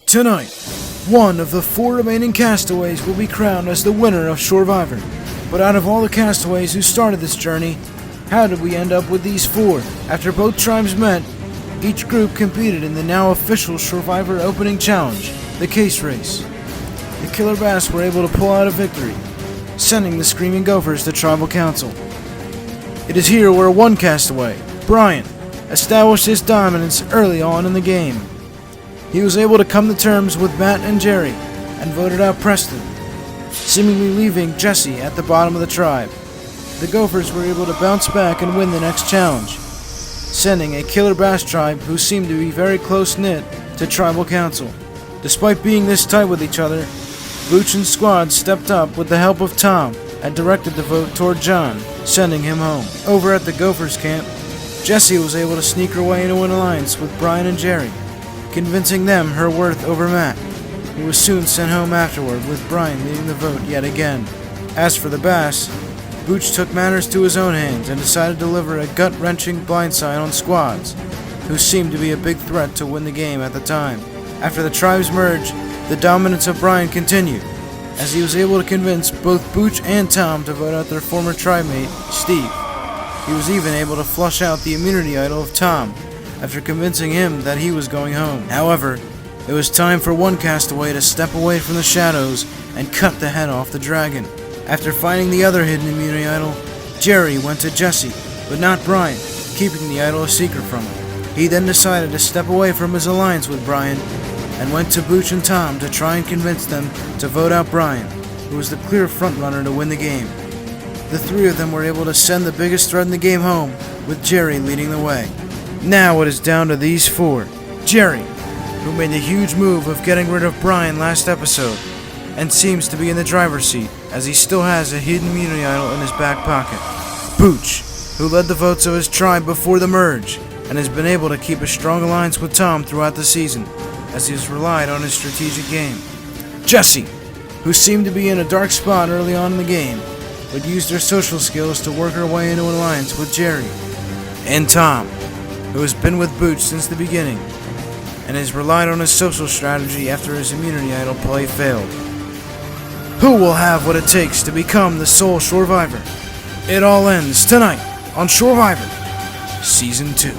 Tonight, one of the 4 remaining castaways will be crowned as the winner of Shorevivor. But out of all the castaways who started this journey, how did we end up with these 4? After both tribes met, each group competed in the now official Shorevivor opening challenge, the case race. The killer bass were able to pull out a victory, sending the screaming gophers to tribal council. It is here where one castaway, Brian, established his dominance early on in the game. He was able to come to terms with Matt and Jerry and voted out Preston, seemingly leaving Jesse at the bottom of the tribe. The Gophers were able to bounce back and win the next challenge, sending a killer bass tribe who seemed to be very close-knit to tribal council. Despite being this tight with each other, Booch and squad stepped up with the help of Tom and directed the vote toward John, sending him home. Over at the Gophers camp, Jessie was able to sneak her way into an alliance with Brian and Jerry, convincing them her worth over Matt, who was soon sent home afterward with Brian leading the vote yet again. As for the bass, Booch took matters to his own hands and decided to deliver a gut-wrenching blindside on squads, who seemed to be a big threat to win the game at the time. After the tribes merged, the dominance of Brian continued, as he was able to convince both Booch and Tom to vote out their former tribe mate, Steve. He was even able to flush out the immunity idol of Tom, after convincing him that he was going home. However, it was time for one castaway to step away from the shadows and cut the head off the dragon. After finding the other hidden immunity idol, Jerry went to Jesse, but not Brian, keeping the idol a secret from him. He then decided to step away from his alliance with Brian and went to Booch and Tom to try and convince them to vote out Brian, who was the clear frontrunner to win the game. The 3 of them were able to send the biggest threat in the game home, with Jerry leading the way. Now it is down to these 4. Jerry, who made the huge move of getting rid of Brian last episode, and seems to be in the driver's seat, as he still has a hidden immunity idol in his back pocket. Booch, who led the votes of his tribe before the merge, and has been able to keep a strong alliance with Tom throughout the season, as he has relied on his strategic game. Jesse, who seemed to be in a dark spot early on in the game, but used her social skills to work her way into an alliance with Jerry. And Tom, who has been with Booch since the beginning, and has relied on his social strategy after his immunity idol play failed. Who will have what it takes to become the sole Shorevivor? It all ends tonight on Shorevivor Season 2.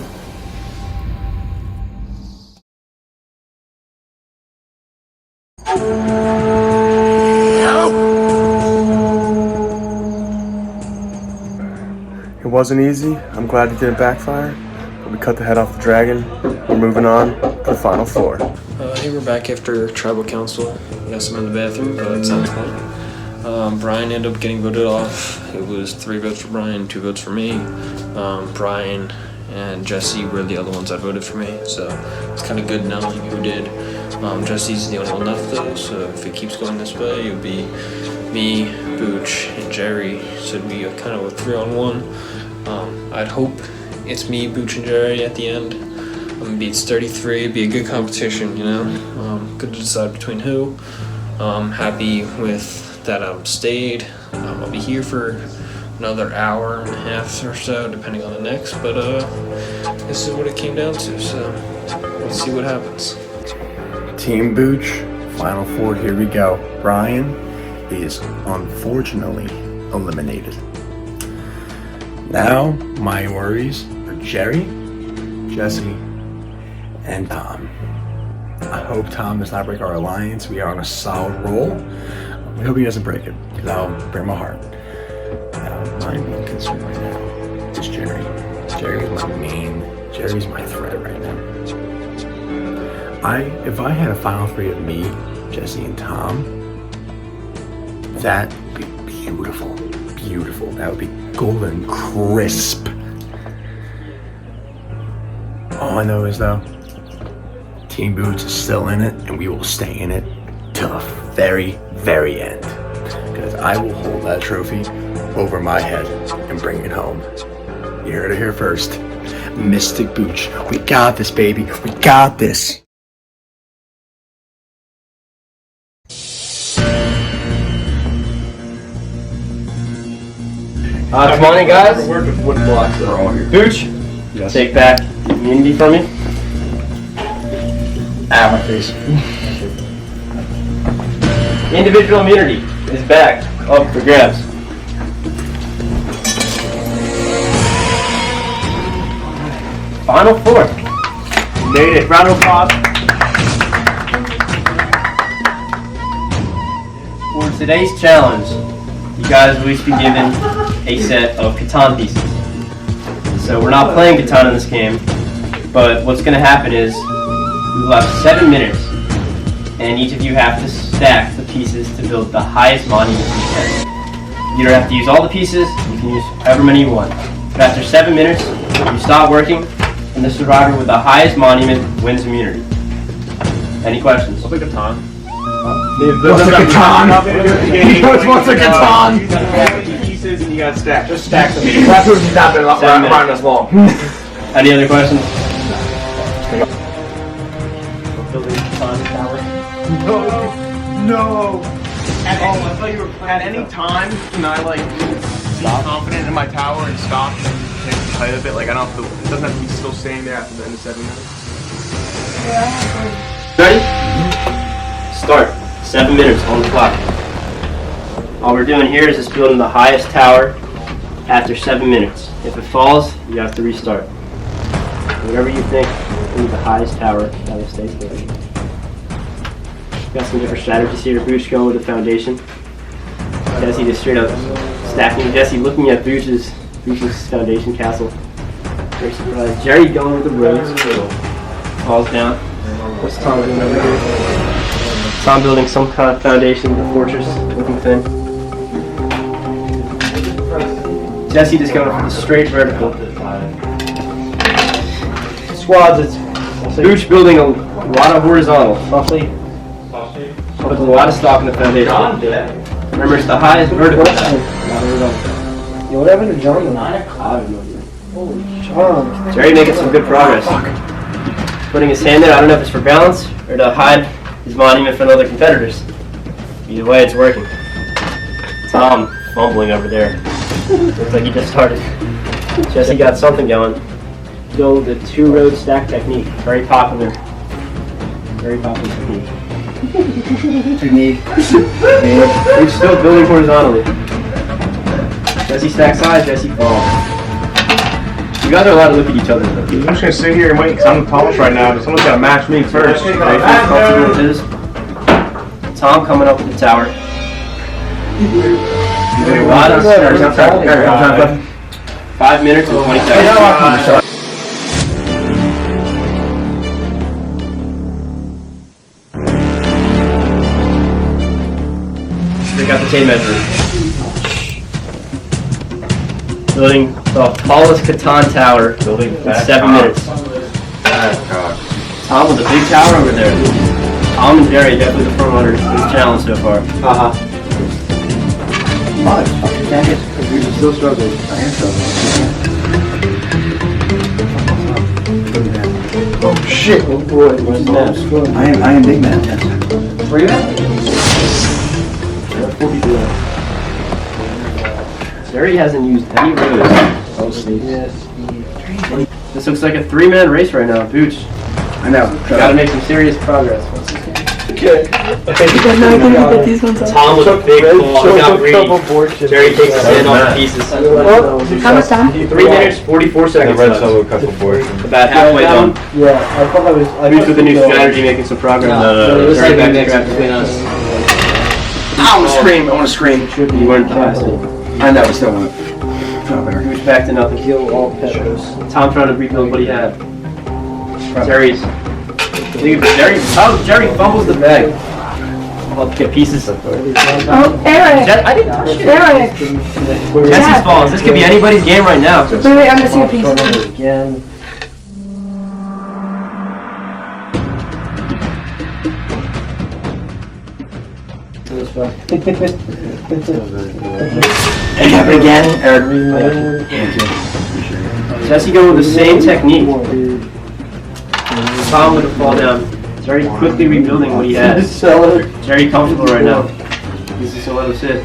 It wasn't easy. I'm glad it didn't backfire. We cut the head off the dragon. We're moving on to the final 4. Hey, we're back after tribal council. Yes, I'm in the bathroom, but it sounds fine. Brian ended up getting voted off. It was 3 votes for Brian, 2 votes for me. Brian and Jesse were the other ones that voted for me, so it's kind of good knowing who did. Jesse's the only one left though, so if it keeps going this way, it would be me, Booch, and Jerry. So it'd be kind of a 3-on-1. I'd hope it's me, Booch, and Jerry at the end. Beats 33. It'd be a good competition, you know. Good to decide between who. Happy with that I've stayed. I'll be here for another hour and a half or so, depending on the next. But this is what it came down to. So let's see what happens. Team Booch, final 4, here we go. Brian is unfortunately eliminated. Now, my worries are Jerry, Jesse, and Tom. I hope Tom does not break our alliance. We are on a solid roll. I hope he doesn't break it, because that'll break my heart. My main concern right now is Jerry. Jerry's my threat right now. If I had a final 3 of me, Jesse, and Tom, that would be beautiful. Beautiful. That would be golden crisp. All I know is though, Team Boots is still in it, and we will stay in it till the very, very end. Because I will hold that trophy over my head and bring it home. You heard it here first. Mystic Booch. We got this, baby. We got this. Come on in, guys. Work with wood blocks. Booch, yes. Take back immunity from me. Ah, my face. Individual immunity is back up for grabs. Final four. Made it. Round of applause. For today's challenge, you guys will each be given a set of Catan pieces. So we're not playing Catan in this game, but what's going to happen is we will have 7 minutes, and each of you have to stack the pieces to build the highest monument you can. You don't have to use all the pieces, you can use however many you want. But after 7 minutes, you stop working, and the survivor with the highest monument wins immunity. Any questions? What's a Catan? What's a Catan? What's a Catan? You got pieces and you got stacks. Just stack them. That's what he's not been around as long. Any other questions? No. At any time, can I like be confident in my tower and stop and take the height of it? Like I don't have to. It doesn't have to be still staying there after the end of 7 minutes. Ready? Start. 7 minutes on the clock. All we're doing here is just building the highest tower after 7 minutes. If it falls, you have to restart. Whatever you think will be the highest tower, that will stay there. Got some different strategies here. Booch going with the foundation. Jesse just straight up stacking. Jesse looking at Booch's foundation castle. Very surprised. Jerry going with the roads. Falls down. What's Tom doing over here? Tom building some kind of foundation, a fortress looking thing. Jesse just going for the straight vertical. Squads, it's Booch building a lot of horizontal. Roughly. Put a lot of stock in the foundation. Remember, it's the highest vertical. Yo, what happened to John? Jerry making some good progress. Putting his hand there, I don't know if it's for balance or to hide his monument from other competitors. Either way, it's working. Tom fumbling over there. Looks like he just started. Jesse got something going. Go the 2-road stack technique. Very popular. Very popular technique. He's still building horizontally. Jesse stacks high, Jesse falls. You guys are allowed to look at each other. I'm just gonna sit here and wait because I'm the tallest right now. Someone's gotta match me first. Tom coming up with the tower. A lot of 5 minutes and 20 seconds. They got the tape measure. Building the tallest Catan tower in 7 minutes. Tom with a big tower over there. Tom and Jerry definitely the front runners in this challenge so far. You're still struggling. I am struggling. Oh shit! Oh boy, where's that? I am big man. Yes. Where you at? Jerry hasn't used any roads. This looks like a 3-man race right now. Booch, I know. gotta make some serious progress. Okay. Tom with a big ball. Got greedy. Jerry takes his hand off the pieces. How much time? 3 minutes, 44 seconds left. About halfway done. Yeah, I thought I was. Booch with a new strategy, making some progress. Jerry back to scrap between us. I want to scream. I want to scream. You weren't the highest. I know. I still want it. Booch back to nothing. Kill all peppers. Tom trying to rebuild what he had. Jerry's. Jerry fumbles the bag. I'll get pieces. Oh, Eric! I didn't touch it. Eric! Jesse's balls. This could be anybody's game right now. Wait, I'm missing a piece. Again. It happened again, Eric. Jesse going with the same technique. Tom with a fall down. Jerry quickly rebuilding what he has. Jerry comfortable right now. This is so let him sit.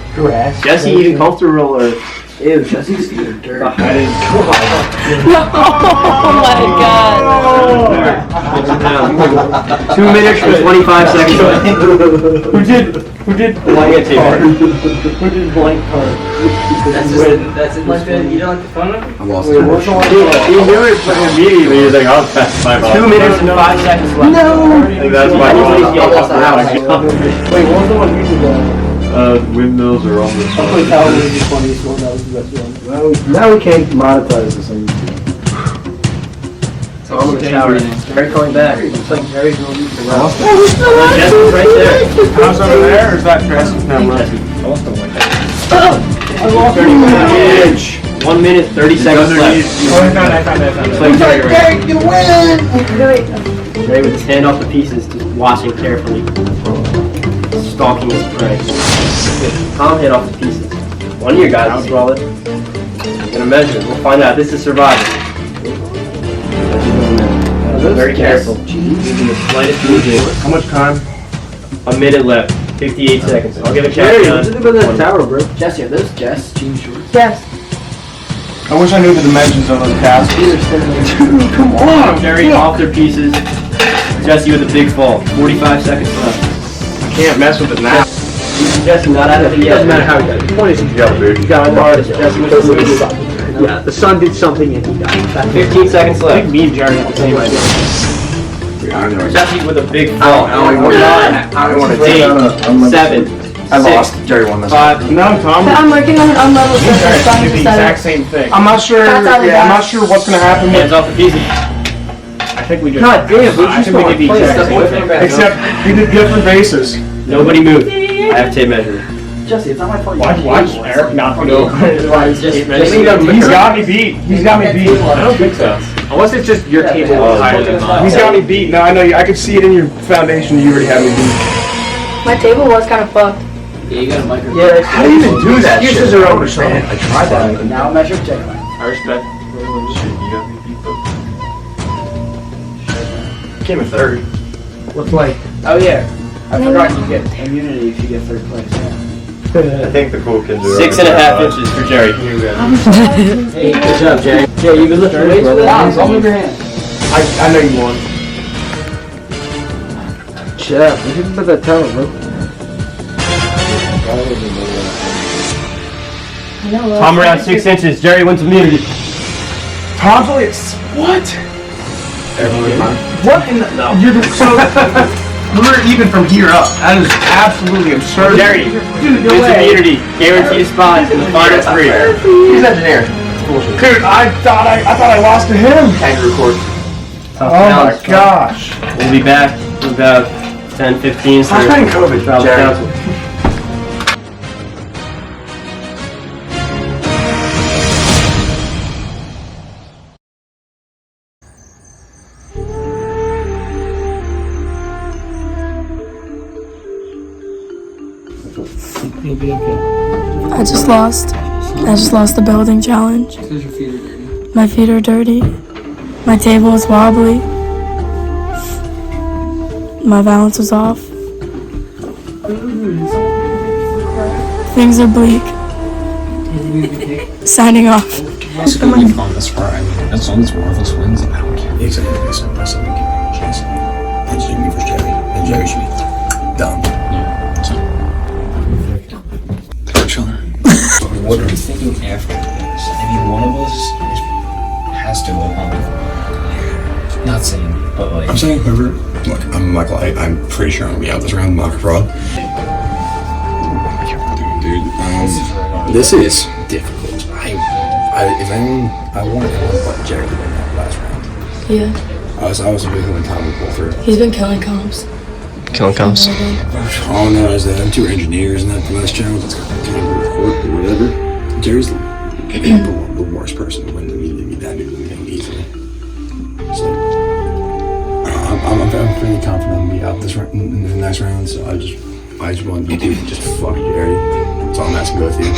Jesse even comfortable or Ew, Jesse's feet are dirty. Oh my god. 2 minutes and 25 seconds left. Who did Blank card? Who did blank card? That's it like that? You don't like the phone number? I lost Wait, what's the one? He knew it immediately. He was like, "I'll pass my ball." 2 minutes and 5 seconds left. I think that's my Nobody's ball. getting lost the house. Like, Wait, what was the one you did? Windmills are on this I played that was the funniest one. That was the best one. Now we can't monetize this on YouTube. So I'm in the shower. Jerry coming back. Looks like Jerry's gonna leave the Jesse's right there. house over there, or is that Jesse? No, Jesse. I lost 30 minutes. 1 minute, 30 seconds left. I found it. Looks like Jerry right you win! there. Jerry with his hand off the pieces, just watching carefully. Stalking his prey. Tom hit off the pieces. One of your guys is solid. I'm gonna measure. We'll find out. This is Survivor. Very careful. Using the slightest movement. How much time? A minute left. 58 seconds. I'll give a Jerry, countdown. what's it about that tower, bro? Jesse, are those Jess jean shorts? Yes. I wish I knew the dimensions of those casts. Come on! Jerry off their pieces. Jesse with a big fall. 45 seconds left. I can't mess with it now. Jesse not out of it yet. Doesn't matter how he does it. The point is he Yeah, dude. got How it. hard is Jesse with the moves? Yeah, the sun did something and he got it. 15 seconds I think left. me and Jerry have the same idea. Jesse with a big fall. I don't want to 8, 7, I lost. Jerry won this. 5. No, Tom. I'm working on an unlevel Jerry system. did the exact same thing. I'm not sure. That's how we Yeah, I'm got. not sure what's gonna happen Hands with. off the pieces. I think we did. God damn, we I just think we did the play exact stuff same away from thing. our Except we did different bases. Nobody move. I have tape measure. Jesse, it's not my fault. Watch Eric not go. Tape measure. He's got me beat. He's got me beat. I don't think so. Unless it's just your table was higher than mine. He's got me beat. No, I know. I could see it in your foundation. You already had me beat. My table was kind of fucked. Yeah, you got a microphone. Yeah. How do you even do that? Excuses shit? are I over, man. I tried that. Now measure, check it. I respect. Came in third. What's like? Oh yeah, I forgot you get immunity if you get third place. I think the cool kids are 6.5 inches for Jerry. Hey, good job, Jay. Jay, you been lifting weights with that? I'll move your hand. I know you won. Jeff, what do you think about that tower, bro? Tom around 6 inches. Jerry wins immunity. Tom's only what? What in the? No. You're the, so we're even from here up. That is absolutely absurd. Jerry wins immunity. Guaranteed spot in the final 3. He's engineer. Dude, I thought I lost to him. Kangaroo court. Oh my gosh. We'll be back in about 10-15. I was getting COVID, Travel Jerry. council. I just lost the building challenge. Because your feet are dirty. My feet are dirty. My table is wobbly. My balance was off. Things are bleak. Signing off. Basically, we've gone this far. I mean, as long as one of us wins, I don't care. Exactly. So I said we can chance. And just me versus Jerry. And Jerry should be dumb. Yeah. So. What are you thinking after this? I mean, one of us has to go home. Not saying, but like. I'm saying whoever. Look, I'm Michael. I'm pretty sure I'm gonna be out this round. I'm not a fraud. Dude, this is difficult. If anyone, I want everyone but Jerry to win that last round. Yeah, I was hoping when Tom would pull through. he's been killing comps. Killing comps. All I know is that them two engineers in that last challenge, it's Kangaroo court or whatever. Jerry's the worst person to win to me that dude easily. So I'm pretty confident I'm gonna be out this in the next round. So I just want you to just fuck Jerry. That's all I'm asking both of you.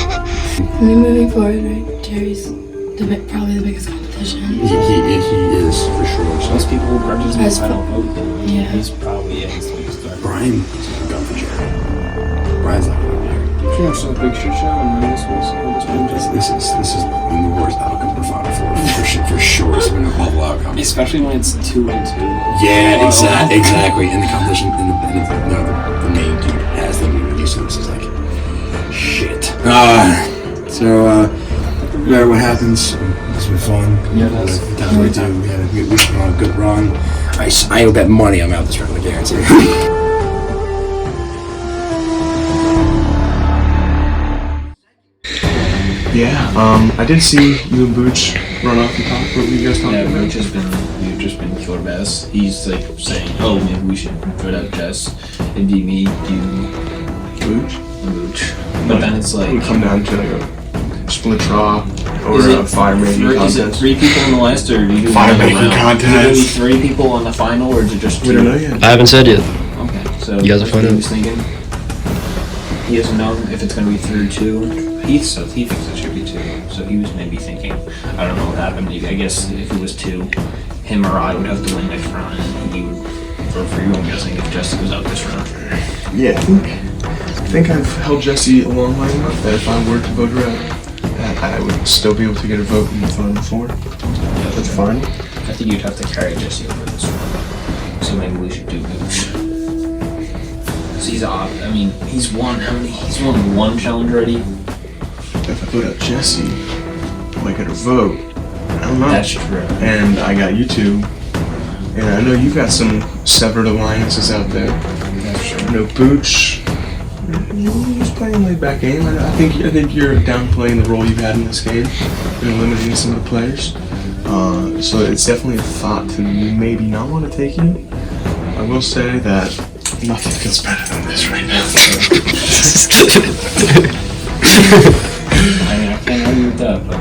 I mean, moving forward, right? Jerry's probably the biggest competition. He is for sure. So Most people grudges As his final vote, then yeah. he's probably he's the biggest threat. Brian is gonna go for Jerry. Brian's not gonna be here. Yeah, so a big shit show, and then this was This is when the worst outcome for Final Four for sure. It's been an awful outcome. especially when it's 2-2. Yeah, exactly. And the competition, the main dude has them with you, so this is like shit. So no matter what happens, it's been fun. Yeah, that's We had a good run. I will bet money I'm out this round, I guarantee. Yeah, I did see you and Booch run off and talk. What were you guys talking Yeah, about? we've just been killer best. He's like saying, oh, maybe we should put out Jess. It'd be me, you, Booch? and Booch. But then it's like, We come down to like a split draw or is a fire making is it contest. 3 people on the list, or are you doing Fire another making round? contest. Is it gonna be 3 people on the final, or is it just 2? We don't know yet. I haven't said yet. Okay, so You guys are that's what he finding was thinking. He doesn't know if it's gonna be 3 or 2. He thinks it should be 2. So he was maybe thinking, I don't know what happened. I guess if it was 2, him or I would have to win next round, and he would, for you, I'm guessing, if Jesse was out this round. Yeah, I think I've held Jesse along long enough that if I were to vote her out, that I would still be able to get a vote in the Final Four. That's fine. I think you'd have to carry Jesse over this one. So maybe we should do Booch. So he's odd. I mean, he's won how many? He's won 1 challenge already. If I vote out Jesse, do I get a vote? I don't know. That's true. And I got you two. And I know you've got some severed alliances out there. That's true. You know, Booch, he's playing a laid back game. I think you're downplaying the role you've had in this game, in eliminating some of the players. So it's definitely a thought to maybe not want to take you. I will say that nothing feels better than this right now. I mean, I can't argue with that, but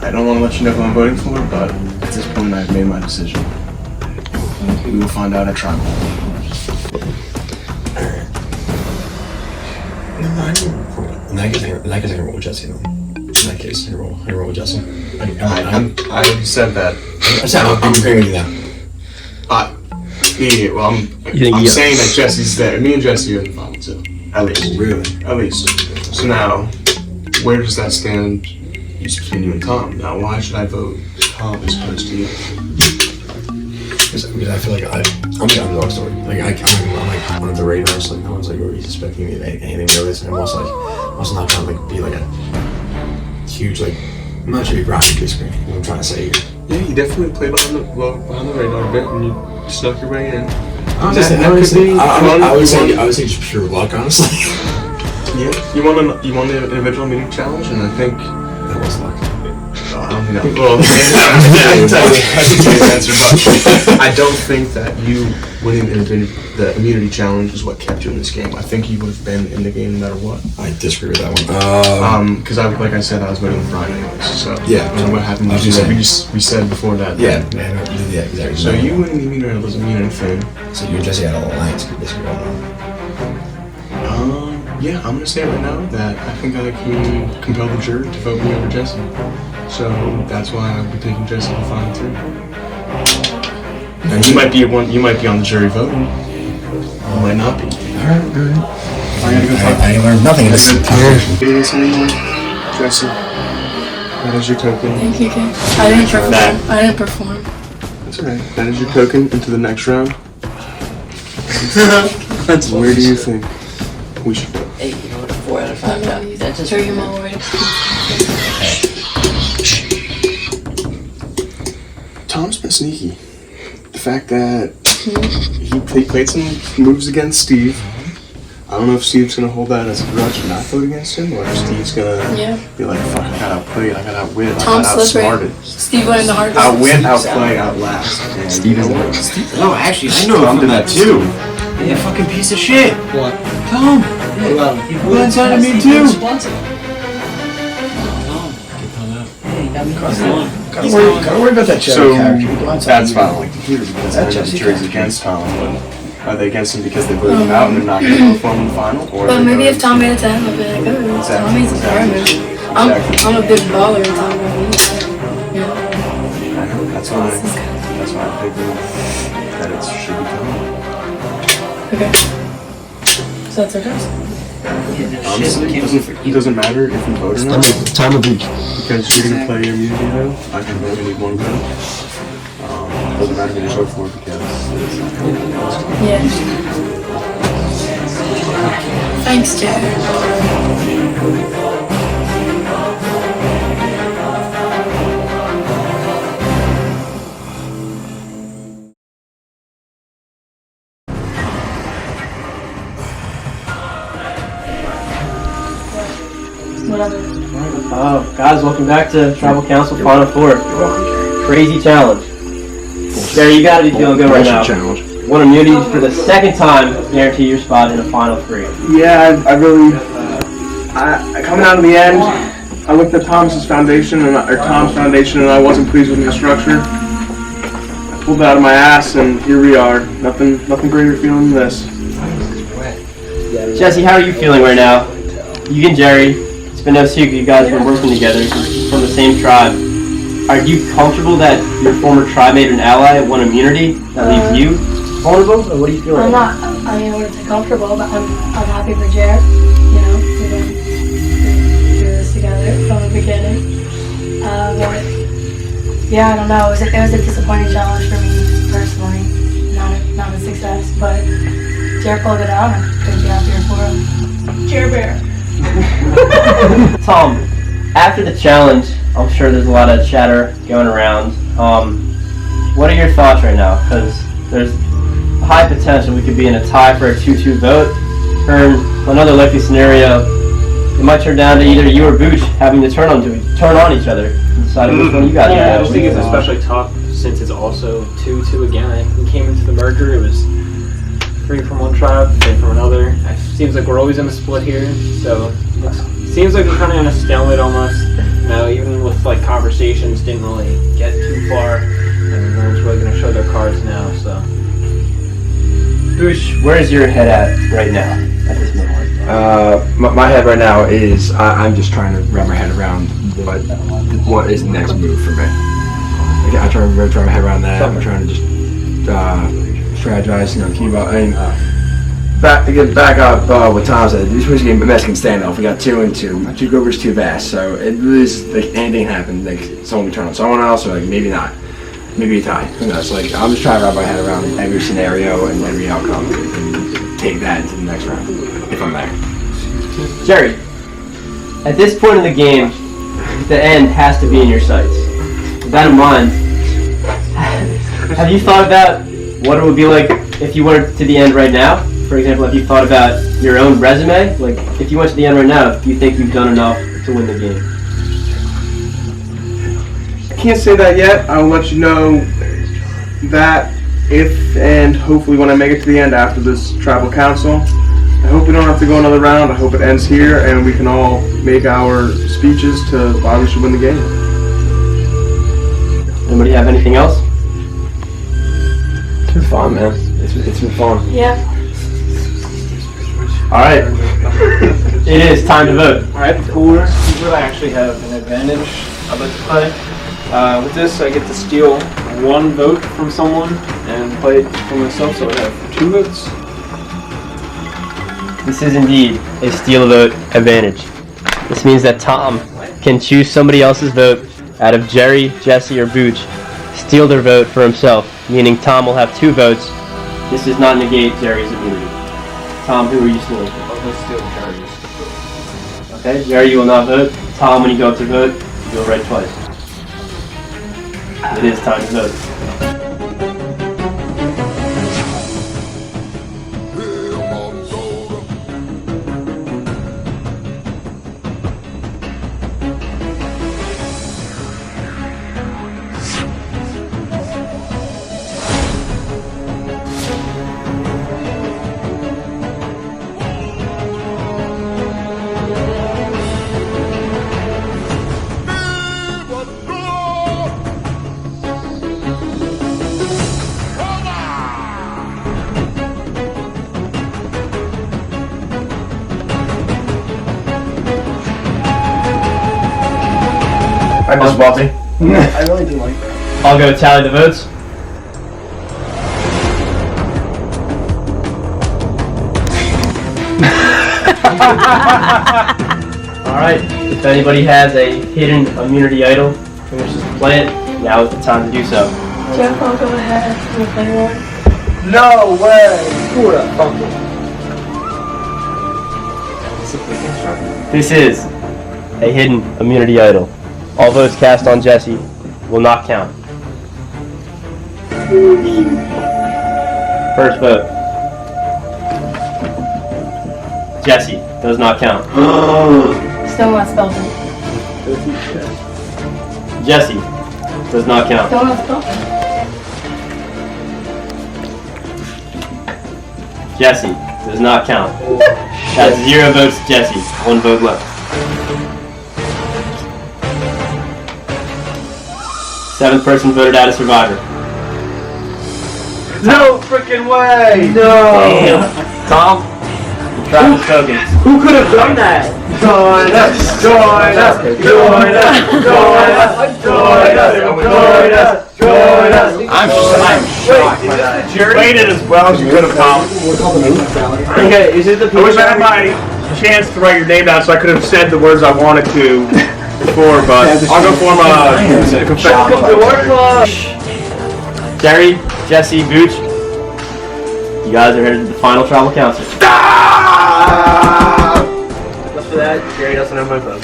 I don't want to let you know who I'm voting for, but at this point I've made my decision. We will find out at tribal. In that case, I can roll with Jesse. Though. In that case, I roll with Jesse. I said that. I'm agreeing with you now. Yeah, well, I'm saying that Jesse's there. Me and Jesse are in the final too. At least. Really? At least. So now, where does that stand between you and Tom? Now, why should I vote Tom as opposed to you? Because I feel like I'm the underdog story. Like I'm like under the radar. So like no one's like really suspecting me of anything nervous. And I'm also not trying to like be like a huge like. I'm not sure you grind basically. What I'm trying to say here. Yeah, you definitely played behind the radar a bit, and you snuck your way in. I would say just pure luck, honestly. Yeah, you won the individual meeting challenge, and I think That was luck. I don't think that. Well, that's a good answer, but I don't think that you winning the immunity challenge is what kept you in this game. I think you would have been in the game no matter what. I disagree with that one. Because like I said, I was voting with Brian anyways. So Yeah. And what happened I was was just we said before that. Yeah, exactly. So you winning the immunity doesn't mean anything. So you and Jesse had all alliance, basically. Yeah, I'm gonna say right now that I think I can compel the jury to vote me over Jesse. So that's why I'll be taking Jesse to the final 3. And you might be on the jury voting. You might not be. Alright. I gotta go talk. I learned nothing in this conversation. Jesse, that is your token. Thank you, Ken. I didn't perform. That's alright. That is your token into the next round. Where do you think we should go? 8, you know what, 4 out of 5 now. That's just Show your mom where to Tom's been sneaky. The fact that he played some moves against Steve. I don't know if Steve's gonna hold that as a grudge and not vote against him, or if Steve's gonna be like, fuck, I got outplayed, I got outwit, I got outsmarted. Steve learned the hard way. Outwit, outplay, outlast. And Steve, you know what? No, actually, I know him from that too. Yeah, fucking piece of shit. What? Tom. He blindsided me too. Gotta worry about that So that's why I don't like to hear because I know the jury's against Tom. But are they against him because they voted him out and they're not going to vote for him in the final? Or But maybe if Tom made it to him, I'd be like, oh, Tommy's a fireman. I'm a big baller in Tom. Yeah. I know, that's why I figured that it should be Tom. Okay. So that's our choice. Honestly, it doesn't matter if you vote or not. Time of week. Because you're going to play your immunity though. I can only need one vote. Doesn't matter who you vote for because it's not going to be. Yeah. Thanks, Jared. Whatever. Guys, welcome back to Tribal Council Final Four. Crazy challenge. Jerry, you gotta be feeling good right now. Challenge. Won immunity for the second time, guarantee your spot in the Final Three. Yeah, I really. Coming out in the end, I looked at Tom's foundation and I wasn't pleased with the structure. I pulled it out of my ass, and here we are. Nothing greater feeling than this. Jesse, how are you feeling right now? You and Jerry, it's been no secret you guys have been working together from the same tribe. Are you comfortable that your former tribe mate and ally won immunity that leaves you vulnerable, or what do you feel? I'm not. I mean, I wouldn't say comfortable, but I'm happy for Jared. You know, we've been through this together from the beginning. But yeah, I don't know. It was a disappointing challenge for me personally. Not a success, but Jared pulled it out. I'm couldn't be happier for him. Jared Bear. Tom, after the challenge, I'm sure there's a lot of chatter going around. What are your thoughts right now? Because there's high potential we could be in a tie for a 2-2 vote, or in another likely scenario, it might turn down to either you or Booch having to turn on each other and decide which one you guys Yeah, I have. just think it's especially tough since it's also 2-2 again. I think we came into the merger, it was 3 from one tribe, 3 from another. It seems like we're always in a split here, so it seems like we're kind of in a stalemate almost. You know, even with like conversations, didn't really get too far, and no one's really going to show their cards now. So, Booch, where's your head at right now at this moment? My head right now is I'm just trying to wrap my head around what is the next move for me. I'm trying to wrap my head around that. I'm trying to just strategize, keep up. I mean, to get back up what Tom said, this was a Mexican standoff. We got 2-2. 2 Gophers, 2 Bass. So it really is like anything happened. Like someone can turn on someone else, or like maybe not. Maybe a tie. Who knows? Like I'm just trying to wrap my head around every scenario and every outcome and take that into the next round if I'm there. Jerry, at this point in the game, the end has to be in your sights. With that in mind, have you thought about what it would be like if you went to the end right now? For example, have you thought about your own resume? Like, if you went to the end right now, do you think you've done enough to win the game? I can't say that yet. I will let you know that if and hopefully when I make it to the end after this tribal council. I hope we don't have to go another round. I hope it ends here and we can all make our speeches to why we should win the game. Anybody have anything else? It's been fun, man. It's been fun. Yeah. Alright. It is time to vote. alright, cooler. I actually have an advantage I'd like to play. With this, I get to steal 1 vote from someone and play it for myself, so I have 2 votes. This is indeed a steal vote advantage. This means that Tom can choose somebody else's vote out of Jerry, Jesse, or Booch, steal their vote for himself, meaning Tom will have 2 votes. This does not negate Jerry's immunity. Tom, who are you stealing? Let's steal Jerry's. Okay, Jerry, you will not vote. Tom, when you go up to vote, you'll write twice. It is time to vote. I miss Bobby. I really do like that. I'll go tally the votes. Alright, if anybody has a hidden immunity idol and wishes to play it, now is the time to do so. Jeff, I'll go ahead and play one. No way! Who the fuck? This is a hidden immunity idol. All votes cast on Jesse will not count. First vote. Jesse does not count. Still not spelled it. Jesse does not count. Still not spelled it. Jesse does not count. That's 0 votes to Jesse. 1 vote left. Seventh person voted out as survivor. No freaking way! Damn. Tom, Travis tokens. Who could have done that? Join us! Join us! Join us! Join us! Join us! Join us! Join us! I'm shocked by that. Played it as well as you could have, Tom. Okay, is it the I wish I had my chance to write your name down so I could have said the words I wanted to before, but I'll go form a confession. Jerry, Jesse, Booch, you guys are headed to the final tribal council. Just for that, Jerry doesn't have my vote.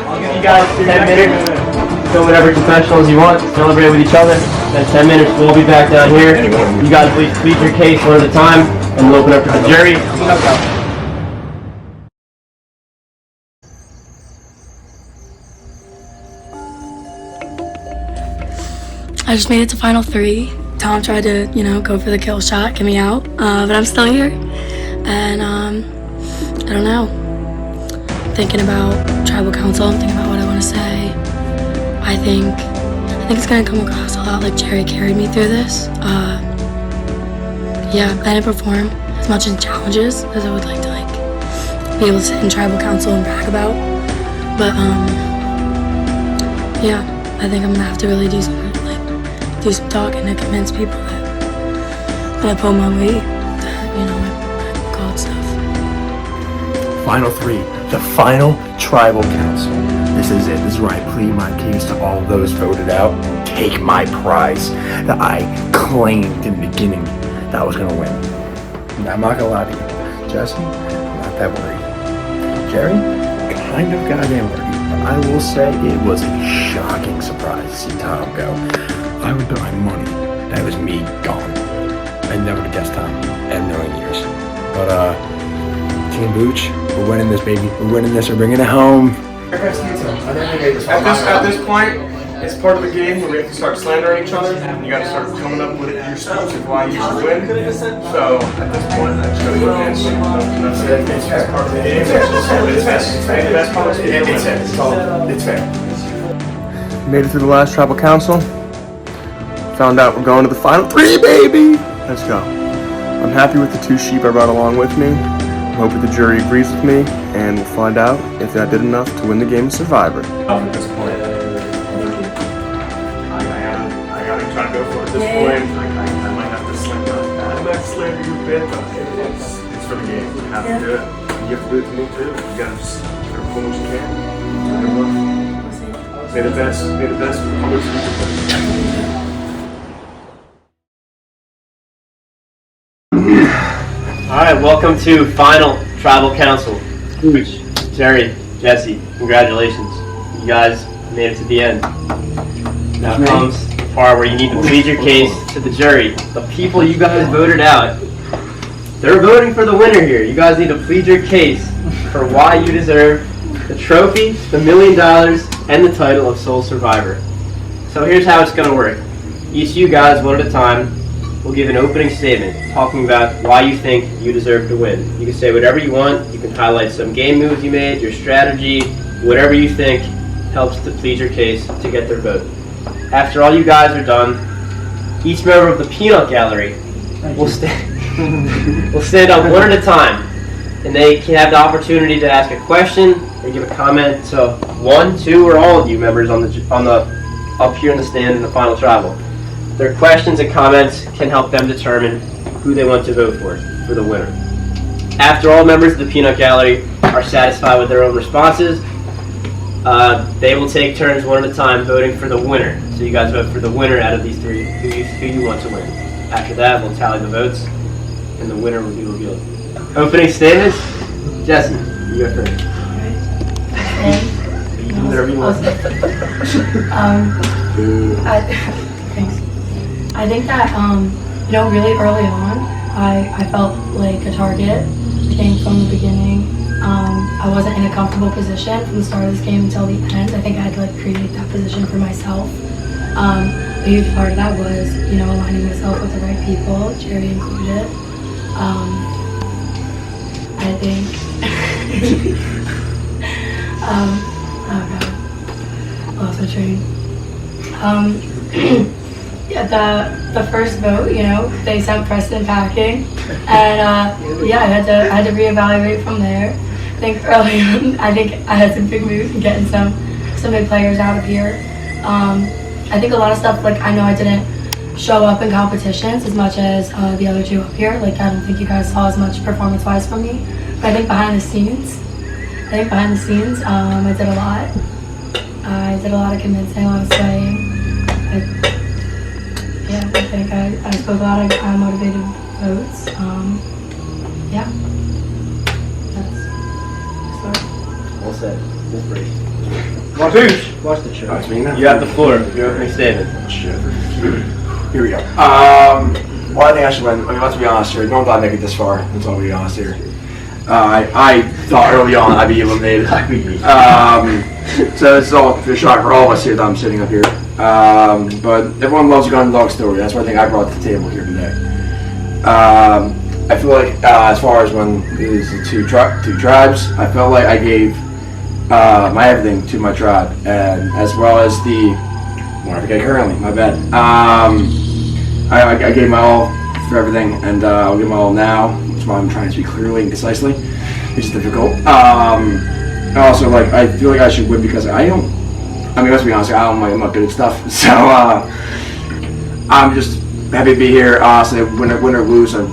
I'll give you guys 10 minutes. Film whatever confessionals you want. Celebrate with each other. Then 10 minutes, we'll be back down here. You guys please plead your case one at a time, and we'll open up to the jury. I just made it to final 3. Tom tried to, go for the kill shot, get me out, but I'm still here. And, I don't know. Thinking about tribal council, I'm thinking about what I want to say. I think it's gonna come across a lot like Jerry carried me through this. Yeah, I didn't perform as much in challenges as I would like to, be able to sit in tribal council and brag about. But, yeah, I think I'm gonna have to really do some talking to convince people that I pull my weight, that, my God stuff. Final 3, the final tribal council. This is it. This is where I plead my case to all those voted out. Take my prize that I claimed in the beginning that I was going to win. Now, I'm not going to lie to you. Jesse, I'm not that worried. Jerry, kind of goddamn worried. But I will say it was a shocking surprise to see Tom go. I would bet my money that was me gone. I never would have guessed Tom in a million years. But, Team Booch, we're winning this, baby. We're winning this. We're bringing it home. At this point, it's part of the game where we have to start slandering each other, and you got to start coming up with your excuse of why you should win. So at this point, I'm just going to go against you. That's it. It's part of the game. It's the best part of the game. It's fair. Made it through the last tribal council. Found out we're going to the final 3, baby. Let's go. I'm happy with the 2 sheep I brought along with me. I hope that the jury agrees with me, and we'll find out if that did enough to win the game of Survivor. At this point, I gotta try to go for it at this point. I might have to slam that. I might slam you a bit, but it's for the game. We have to do it. You have to do it to me too. You gotta just pull what you can. May the best. May the best. Alright, welcome to final tribal council. Booch, Jerry, Jesse, congratulations. You guys made it to the end. Now comes the part where you need to plead your case to the jury. The people you guys voted out, they're voting for the winner here. You guys need to plead your case for why you deserve the trophy, the $1 million, and the title of sole survivor. So here's how it's going to work. Each of you guys, one at a time, will give an opening statement talking about why you think you deserve to win. You can say whatever you want. You can highlight some game moves you made, your strategy, whatever you think helps to plead your case to get their vote. After all you guys are done, each member of the peanut gallery will stand up one at a time, and they can have the opportunity to ask a question or give a comment to 1, 2, or all of you members on the up here in the stand in the final tribal. Their questions and comments can help them determine who they want to vote for the winner. After all members of the peanut gallery are satisfied with their own responses, they will take turns one at a time voting for the winner. So you guys vote for the winner out of these three, who you want to win. After that, we'll tally the votes, and the winner will be revealed. Opening statements? Jesse, you go first. You can do whatever you want. Thanks. I think that, really early on, I felt like a target. I think from the beginning, I wasn't in a comfortable position from the start of this game until the end. I think I had to create that position for myself. A huge part of that was, aligning myself with the right people, Jerry included. I think, oh God, lost my train. Yeah, the first vote, they sent Preston packing, and I had to reevaluate from there. I think early on, I had some big moves in getting some big players out of here. I think a lot of stuff, I know I didn't show up in competitions as much as the other two up here. I don't think you guys saw as much performance-wise from me, but I think behind the scenes, I did a lot. I did a lot of convincing, a lot of swaying. I think I spoke a lot of motivated votes. That's All set. Miss Brady. Watch the show. That's me now. You have the floor. Your opening statement. Here we go. Well, I think I should win. Let's be honest here. No one thought I'd make it this far. Let's all be honest here. I thought early on I'd be eliminated. So it's all a shock for all of us here that I'm sitting up here. But everyone loves a gun and dog story. That's what I think I brought to the table here today. I feel like as far as when it was the two tribes, I felt like I gave my everything to my tribe, and as well as the one I forget currently. My bad. I gave my all for everything, and I'll give my all now. That's why I'm trying to speak clearly and concisely, which is difficult. Also, I feel like I should win because let's be honest, I'm not good at stuff. So I'm just happy to be here. So win or lose, I'm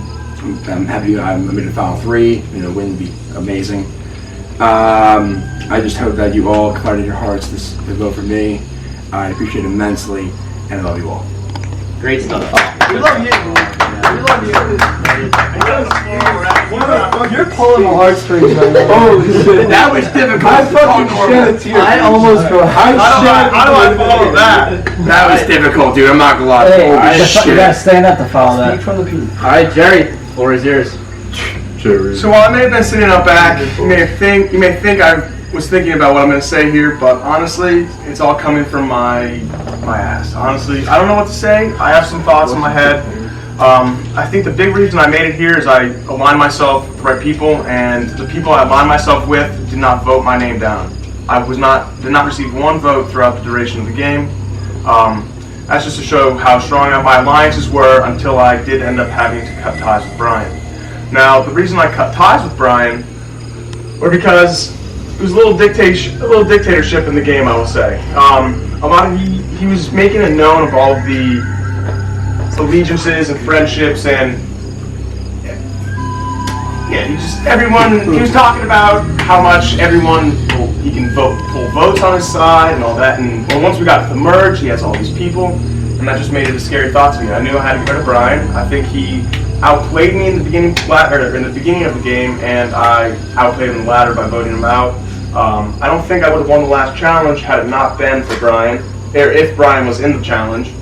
happy. I'm in the final three. Win would be amazing. I just hope that you all confide in your hearts to vote for me. I appreciate it immensely, and I love you all. Great stuff. We love you. We love you. You're pulling the heartstrings right now. Oh, that was difficult. I almost go. How do I follow that? That was difficult, dude. I'm not gonna lie. Holy shit. You gotta stand up to follow that. All right, Jerry, floor is yours. So while I may have been sitting out back, you may think I was thinking about what I'm going to say here, but honestly, it's all coming from my ass. Honestly, I don't know what to say. I have some thoughts in my head. I think the big reason I made it here is I aligned myself with the right people, and the people I aligned myself with did not vote my name down. I did not receive one vote throughout the duration of the game. That's just to show how strong my alliances were until I did end up having to cut ties with Brian. Now, the reason I cut ties with Brian were because it was a little dictatorship in the game, I will say. He was making it known of all of the allegiances and friendships, and he was talking about how much he can pull votes on his side and all that. And once we got to the merge, he has all these people, and that just made it a scary thought to me. I knew I had to get rid of Brian. I think he outplayed me in the beginning of the game, and I outplayed him in the ladder by voting him out. I don't think I would have won the last challenge had it not been for Brian, or if Brian was in the challenge.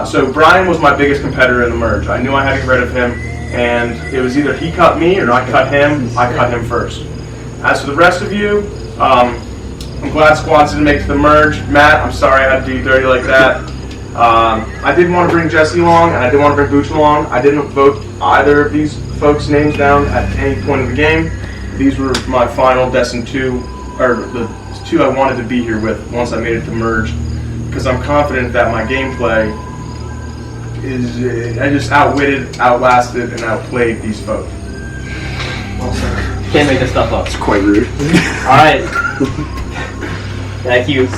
So Brian was my biggest competitor in the merge. I knew I had to get rid of him, and it was either he cut me or I cut him. I cut him first. As for the rest of you, I'm glad Squads didn't make it to the merge. Matt, I'm sorry I had to do you dirty like that. I didn't want to bring Jesse along, and I didn't want to bring Booch along. I didn't vote either of these folks' names down at any point in the game. These were my final destined two, or the two I wanted to be here with once I made it to merge, because I'm confident that my gameplay I just outlasted, and outplayed these folks. Can't make this stuff up. It's quite rude. All right. Thank you.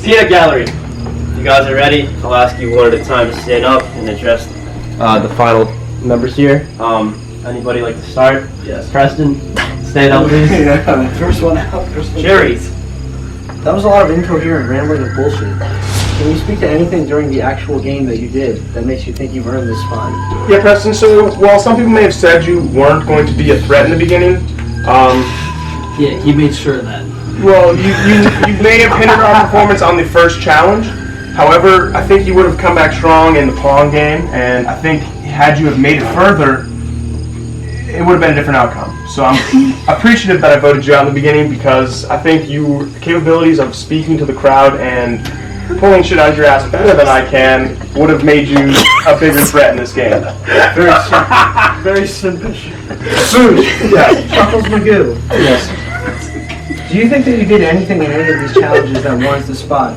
Peanut Gallery. If you guys are ready, I'll ask you one at a time to stand up and address the final members here. Anybody like to start? Yes. Preston, stand up, please. First one out. First one. Jerry. That was a lot of incoherent rambling and bullshit. Can you speak to anything during the actual game that you did that makes you think you've earned this spot? Yeah, Preston, so while some people may have said you weren't going to be a threat in the beginning, Yeah, he made sure of that. well, you may have hindered our performance on the first challenge. However, I think you would have come back strong in the Pong game, and I think had you have made it further, it would have been a different outcome. So I'm appreciative that I voted you out in the beginning because I think your capabilities of speaking to the crowd and pulling shit out of your ass better than I can would have made you a bigger threat in this game. Very simpish. Food. Yeah. Chuckles Magoo. Yes. Do you think that you did anything in any of these challenges that warrants the spot?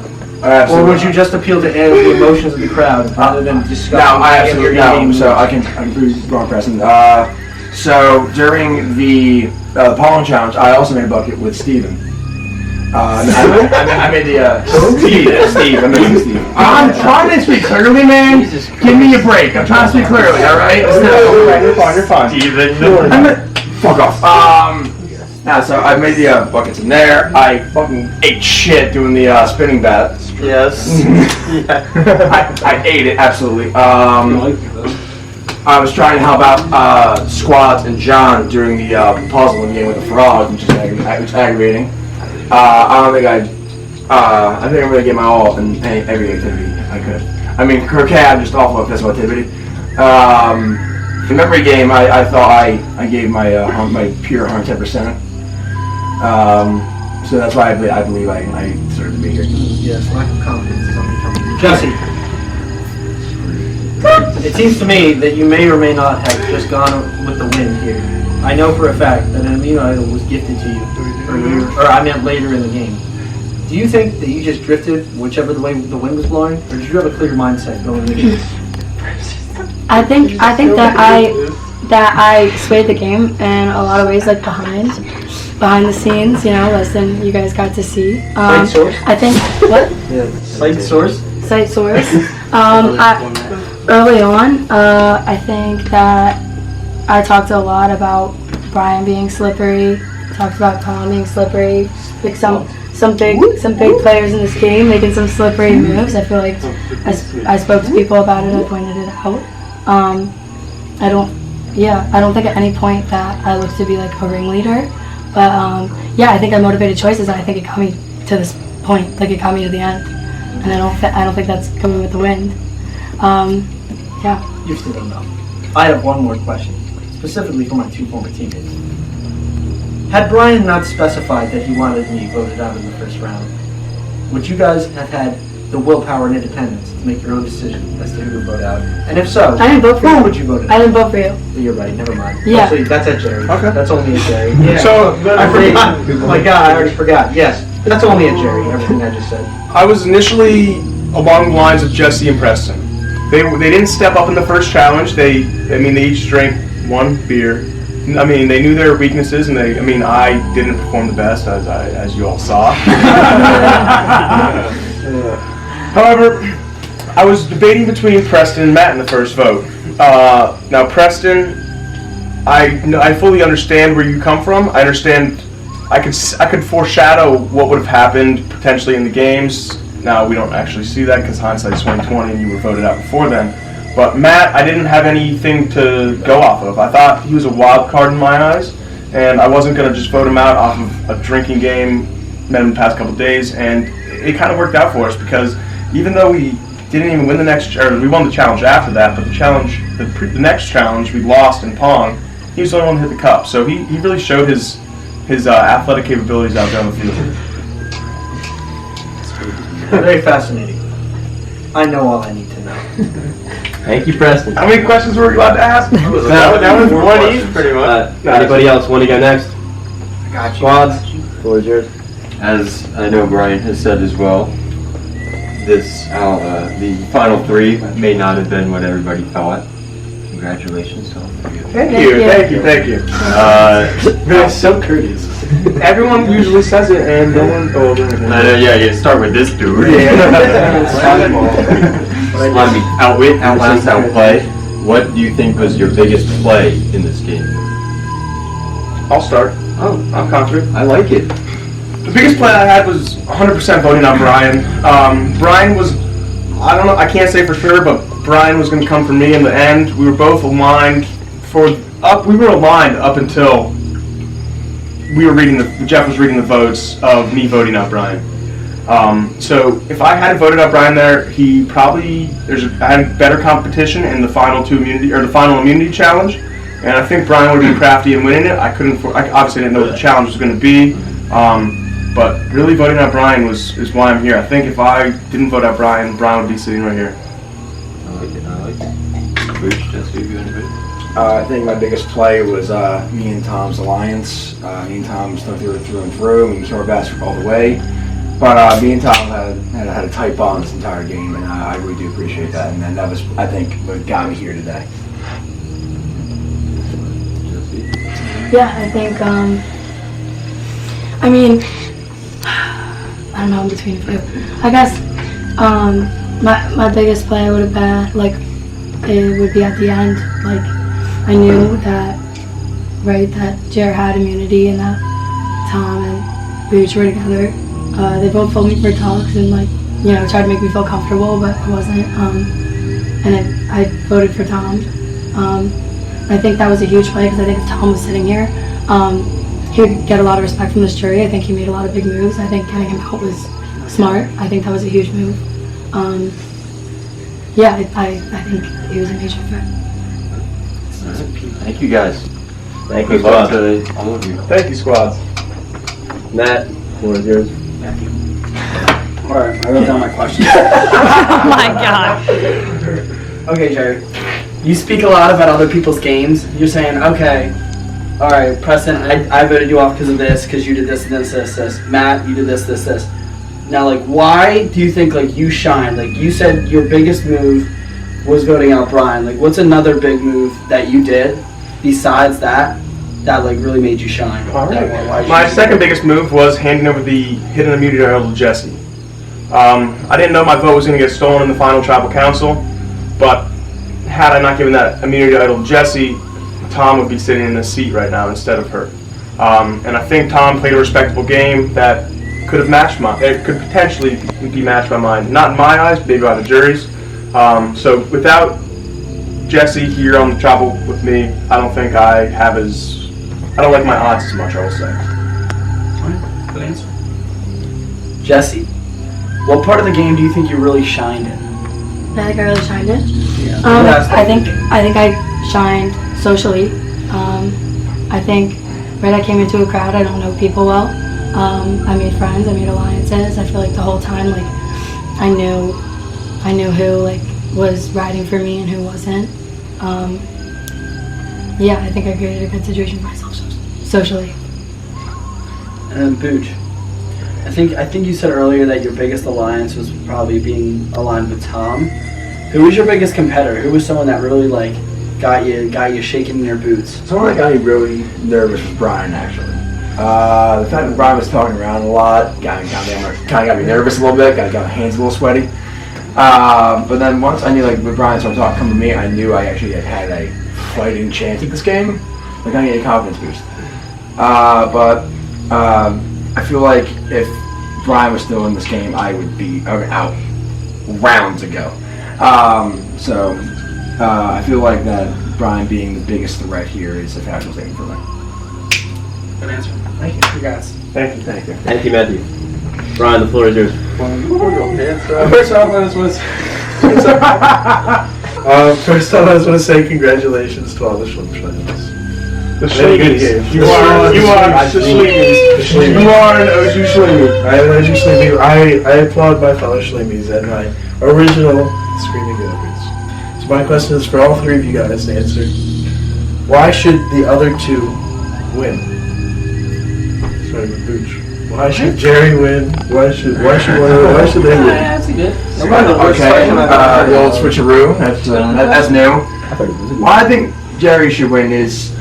Or would you just appeal to the emotions of the crowd rather than discuss? No, I absolutely game? no. So I can prove wrong, Preston. So during the pollen challenge, I also made a bucket with Steven. I made the Steve. I made Steve. I'm trying to speak clearly, man. Give me a break. I'm trying to speak clearly. All right. You're fine. You're fine. Steven. Fuck off. Now, so I made the buckets in there. I fucking ate shit doing the spinning bat. Yes. I ate it absolutely. I was trying to help out Squads and John during the puzzle game with the frog, which is aggravating. I don't think I think I'm gonna get my all in every activity I could. I mean, croquet, I'm just awful at physical activity. The memory game, I thought I gave my my pure 110%. So that's why I believe I deserve to be here. Yes, lack of confidence is unbecoming. Jesse, it seems to me that you may or may not have just gone with the wind here. I know for a fact that an immune idol was gifted to you earlier, or I meant later in the game. Do you think that you just drifted whichever the way the wind was blowing, or did you have a clear mindset going into the game? I think that I swayed the game in a lot of ways, like behind the scenes, less than you guys got to see. Sight source? I think what? Yeah. Sight source? Sight source. Early on, I think that I talked a lot about Brian being slippery. Talked about Colin being slippery. Like some big players in this game making some slippery moves. I feel like I spoke to people about it. I pointed it out. I don't think at any point that I looked to be like a ringleader. But I think I motivated choices, and I think it got me to this point. Like it got me to the end, and I don't think that's coming with the wind. You still don't know. I have one more question, specifically for my two former teammates. Had Brian not specified that he wanted me voted out in the first round, would you guys have had the willpower and independence to make your own decision as to who to vote out? And if so, I didn't vote for who you. would you vote out? I didn't vote for you. You're right, never mind. Yeah. Actually, that's at Jerry. Okay. That's only at Jerry. Yeah. So, I forgot. Oh my god, I already forgot. Yes, that's only at Jerry, everything I just said. I was initially along the lines of Jesse and Preston. They didn't step up in the first challenge. They each drank one beer. I mean, they knew their weaknesses, and I didn't perform the best, as you all saw. However, I was debating between Preston and Matt in the first vote. Now, Preston, I fully understand where you come from. I understand. I could foreshadow what would have happened potentially in the games. Now, we don't actually see that because hindsight's 20/20, and you were voted out before then. But Matt, I didn't have anything to go off of. I thought he was a wild card in my eyes, and I wasn't going to just vote him out off of a drinking game, met him the past couple of days, and it kind of worked out for us because even though we didn't even win we won the challenge after that, but the next challenge we lost in Pong, he was the only one to hit the cup. So he really showed his athletic capabilities out there on the field. Very fascinating. I know all I need to know. Thank you, Preston. How many questions were we allowed to ask? That was one each, pretty much. Anybody else want to go next? I got you. Squads, floor is yours. As I know Brian has said as well, the final three may not have been what everybody thought. Congratulations to all of you. Thank you. That's so courteous. Everyone usually says it, and no one. I know, you start with this dude. Yeah. Let me outlast, outplay. What do you think was your biggest play in this game? I'll start. Oh, I'm confident. I like it. The biggest play I had was 100% voting on Brian. Brian was, I don't know, I can't say for sure, but Brian was going to come for me in the end. We were both aligned we were aligned up until Jeff was reading the votes of me voting out Brian. So if I hadn't voted out Brian there, I had better competition in the final immunity challenge, and I think Brian would have been crafty in winning it. I obviously didn't know what the challenge was going to be, but really voting out Brian is why I'm here. I think if I didn't vote out Brian would be sitting right here. I like it. Bruce, Jesse, you want to vote? I think my biggest play was me and Tom's alliance. Me and Tom stuck through and through. We killed our bastard all the way. But me and Tom had a tight bond this entire game, and I really do appreciate that. And then that was, I think, what got me here today. Yeah, I think, I mean, I don't know, in between a few. I guess my biggest play would have been, like, it would be at the end. Like, I knew that Jared had immunity and that Tom and Booch were together. They both pulled me for talks and, like, you know, tried to make me feel comfortable, but I wasn't. And I voted for Tom. I think that was a huge play because I think if Tom was sitting here, he would get a lot of respect from this jury. I think he made a lot of big moves. I think getting him out was smart. I think that was a huge move. Yeah, I think he was a major threat. Thank you guys. Thank you, Good luck squad. to all of you. Thank you, squads. Matt, floor is yours. Alright, I wrote down my questions. Oh my god. Okay, Jerry. You speak a lot about other people's games. You're saying, okay, alright, Preston, I voted you off because of this, because you did this, this. Matt, you did this. Now, like, why do you think, like, you shine? Like, you said your biggest move was voting out Brian. Like, what's another big move that you did besides that like really made you shine? All right. My second biggest move was handing over the hidden immunity idol to Jesse. I didn't know my vote was going to get stolen in the final tribal council, but had I not given that immunity idol to Jesse, Tom would be sitting in this seat right now instead of her. And I think Tom played a respectable game that could potentially be matched by mine. Not in my eyes, but maybe by the jury's. So without Jesse here on the tribal with me, I don't think I don't like my odds as much, I will say. Good answer. Jesse, what part of the game do you think you really shined in? I think I really shined in. Yeah. I think I shined socially. I think I came into a crowd, I don't know people well. I made friends, I made alliances. I feel like the whole time, like, I knew who, like, was riding for me and who wasn't. Yeah, I think I created a good situation for myself socially. And then Booch, I think you said earlier that your biggest alliance was probably being aligned with Tom. Who was your biggest competitor? Who was someone that really, like, got you shaking in your boots? Someone that got me really nervous was Brian, actually. The fact that Brian was talking around a lot kind of got me nervous a little bit, got my hands a little sweaty. But then once I knew, like, when Brian started coming to me, I knew I actually had a fighting chance at this game. Like, I need a confidence boost. But I feel like if Brian was still in this game, I would be out rounds ago. So I feel like that Brian being the biggest threat here is a factual statement for me. Good answer. Thank you. Congrats. Thank you. Thank you, Matthew. Brian, the floor is yours. First off, I just want to say congratulations to all the Schlimmers. The Schlimmers. You are an OG Schlimmy. I am an OG Schlimmy. I applaud my fellow Schlimmies and my original Screaming Gophers. So my question is for all three of you guys to answer. Why should the other two win? Starting with Booch. Why should Jerry win? Why should they win? That's good. Okay, the old switcheroo. That's new. Why I think Jerry should win is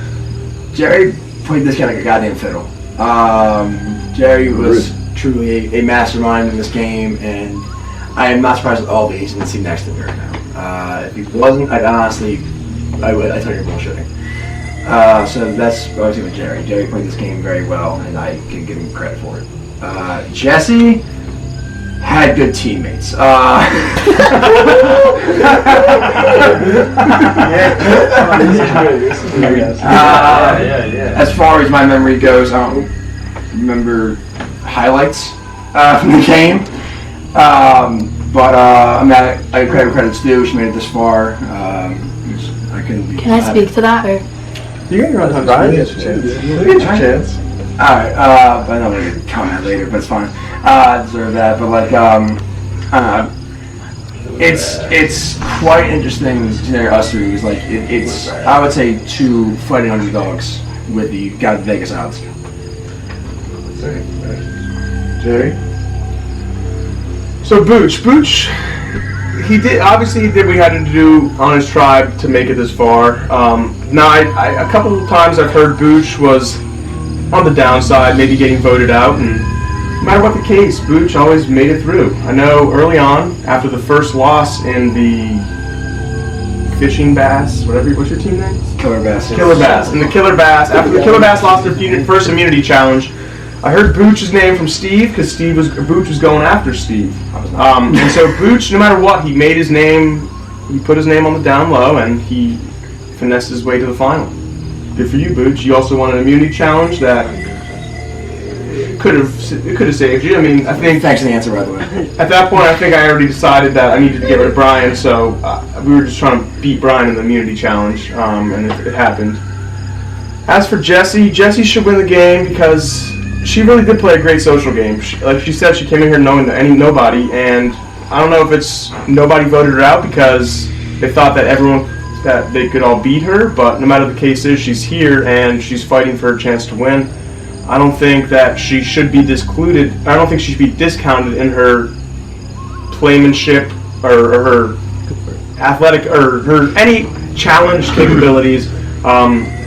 Jerry played this guy like a goddamn fiddle. Jerry was truly a mastermind in this game, and I am not surprised at all that he's in the seat next to me right now. If he wasn't, I'd honestly I thought you were bullshitting. So that's obviously with Jerry. Jerry played this game very well, and I can give him credit for it. Jesse had good teammates. As far as my memory goes, I don't remember highlights from the game. But I mean, I credit's due. She made it this far. I couldn't be. Can I speak to that? Or? You got your own time. Brian, get your chance. Alright, I know I'm gonna comment later, but it's fine. I deserve that, but like, it's quite interesting to hear us three. It's like, it's, I would say, two fighting underdogs with the got Vegas odds. Jerry? So Booch, he did what he had to do on his tribe to make it this far. Now, a couple of times I've heard Booch was on the downside, maybe getting voted out, and no matter what the case, Booch always made it through. I know early on, after the first loss in the Fishing Bass, what's your team name? Killer Bass. Killer Bass. And the Killer Bass, after the Killer Bass lost their first immunity challenge, I heard Booch's name from Steve, because Booch was going after Steve. And so Booch, no matter what, he made his name, he put his name on the down low, and he finessed his way to the final. Good for you, Booch. You also won an immunity challenge that could have saved you. I mean, I think. Thanks for the answer, by the way. At that point, I think I already decided that I needed to get rid of Brian, so we were just trying to beat Brian in the immunity challenge, and it happened. As for Jessie should win the game because she really did play a great social game. Like she said, she came in here knowing nobody, and I don't know if it's nobody voted her out because they thought that they could all beat her, but no matter the case is, she's here and she's fighting for a chance to win. I don't think that she should be discluded. I don't think she should be discounted in her playmanship or her athletic or her any challenge capabilities.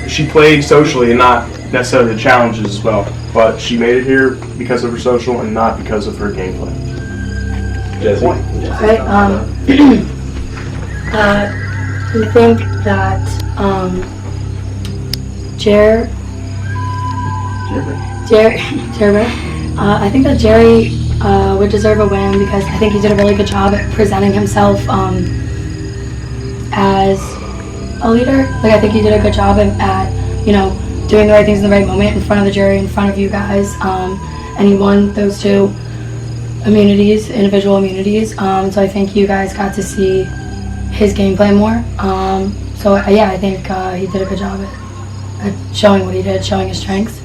She played socially and not necessarily the challenges as well, but she made it here because of her social and not because of her gameplay. Jesse? Right, I think that I think that Jerry would deserve a win because I think he did a really good job at presenting himself as a leader. Like I think he did a good job at doing the right things in the right moment in front of the jury, in front of you guys, and he won those two individual immunities. So I think you guys got to see his gameplay more. I think he did a good job at showing what he did, showing his strengths.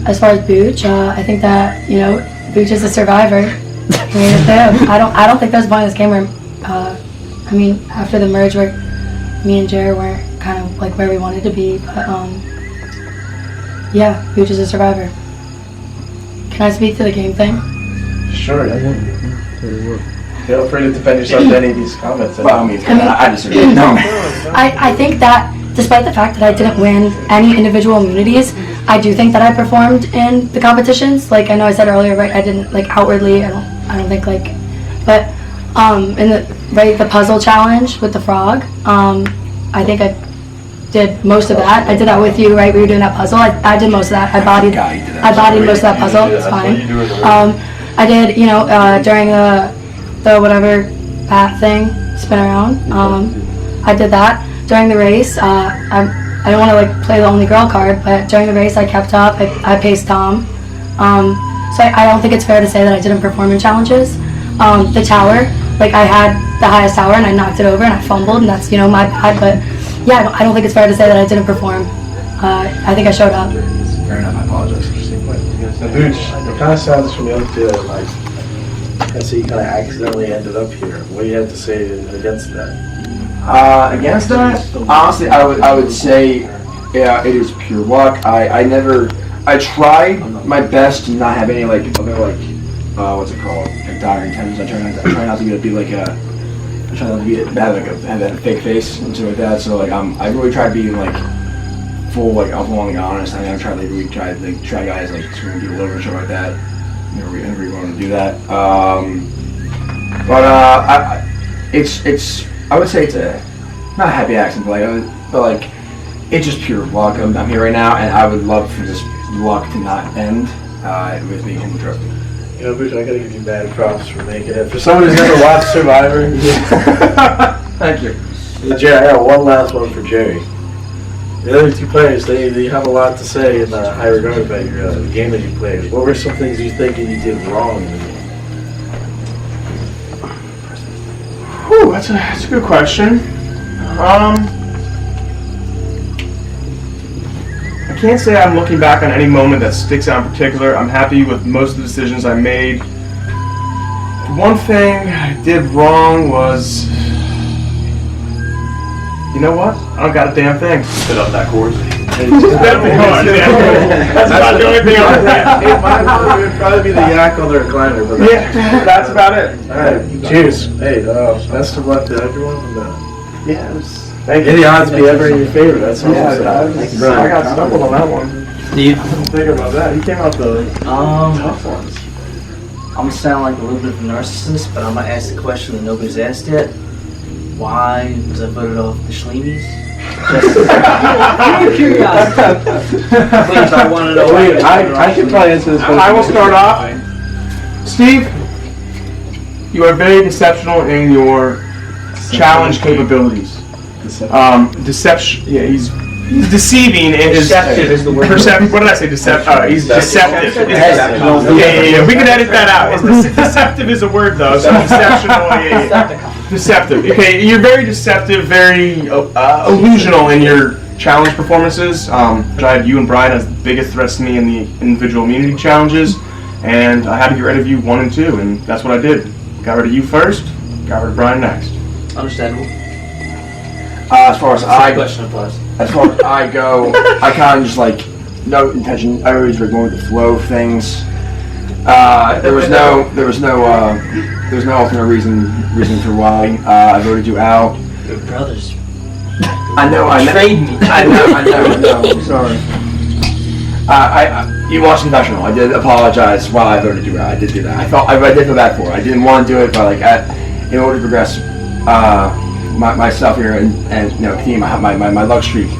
As far as Booch, I think that Booch is a survivor. He made it through. I don't think there's a point in this game where after the merge where me and Jared weren't kind of like where we wanted to be, but Booch is a survivor. Can I speak to the game thing? Sure. Feel free to defend yourself to any of these comments. I disagree. No. I think that despite the fact that I didn't win any individual immunities, I do think that I performed in the competitions. Like I know I said earlier, right? I didn't outwardly. I don't think but in the puzzle challenge with the frog. I think I did most of that. I did that with you, right? We were doing that puzzle. I did most of that. I bodied most of that puzzle. It's fine. I did, during the whatever bat thing, spin around. I did that during the race. I don't want to play the only girl card, but during the race I kept up. I paced Tom. So I don't think it's fair to say that I didn't perform in challenges. The tower, I had the highest tower and I knocked it over and I fumbled, and that's my bad. But yeah, I don't think it's fair to say that I didn't perform. I think I showed up. Fair enough. I apologize. Booch, it kind of sounds from the other two like Jesse kind of accidentally ended up here. What do you have to say against that? Against that, honestly, I would say, yeah, it is pure luck. I tried my best to not have any other what's it called, dire intentions. I try not to have a fake face and stuff like that. So I really tried being fully honest. I really tried to try guys screaming people over and stuff like that. Never really wanted to do that. I would say it's a not a happy accident, but like it's just pure luck. I'm here right now, and I would love for this luck to not end with me holding the trophy. You know, Booch, I gotta give you mad props for making it. For someone who's never watched Survivor. Thank you. Jerry, I got one last one for Jerry. The other two players, they have a lot to say in high regard about your the game that you played. What were some things you think you did wrong in the game? Whew, that's a good question. I can't say I'm looking back on any moment that sticks out in particular. I'm happy with most of the decisions I made. One thing I did wrong was, you know what? I don't got a damn thing. Fit up that course. That's about the only thing on that. It would probably be the yak on the recliner. But Yeah, that's about it. All right, cheers. Hey, best of luck to everyone. And, Yeah, it was. may the odds be ever in your favor. That's all I'm I saying. got stumbled on that one. Steve, I didn't think about that. He came out the tough ones. I'm gonna sound like a little bit of a narcissist, but I'm gonna ask the question that nobody's asked yet. Why was I voted off the Schleemies? Just curiosity. Please, I want to know. Wait, I should probably answer this question. I will start off. Steve, you are very deceptional in your challenge capabilities. Deception. Yeah, he's deceiving in his. Deceptive is the word. What did I say? Deceptive. He's deceptive. Yeah. We can edit that out. Deceptive is a word though, so deceptional. Yeah. Deceptive. Okay, you're very deceptive, very illusional in your challenge performances. I had you and Brian as the biggest threats to me in the individual immunity challenges, and I had to get rid of you 1 and 2, and that's what I did. Got rid of you first, got rid of Brian next. Understandable. As far as I go, I kind of just like no intention. I always were going with the flow of things. There was no alternate reason for why I voted you out. Your brothers. I know. Betrayed me. I know. I'm sorry. You watched Confessional. I did apologize while I voted you out. I did do that. I did feel bad for it. I didn't want to do it, but like in order to progress myself here and you know continue my luck streak,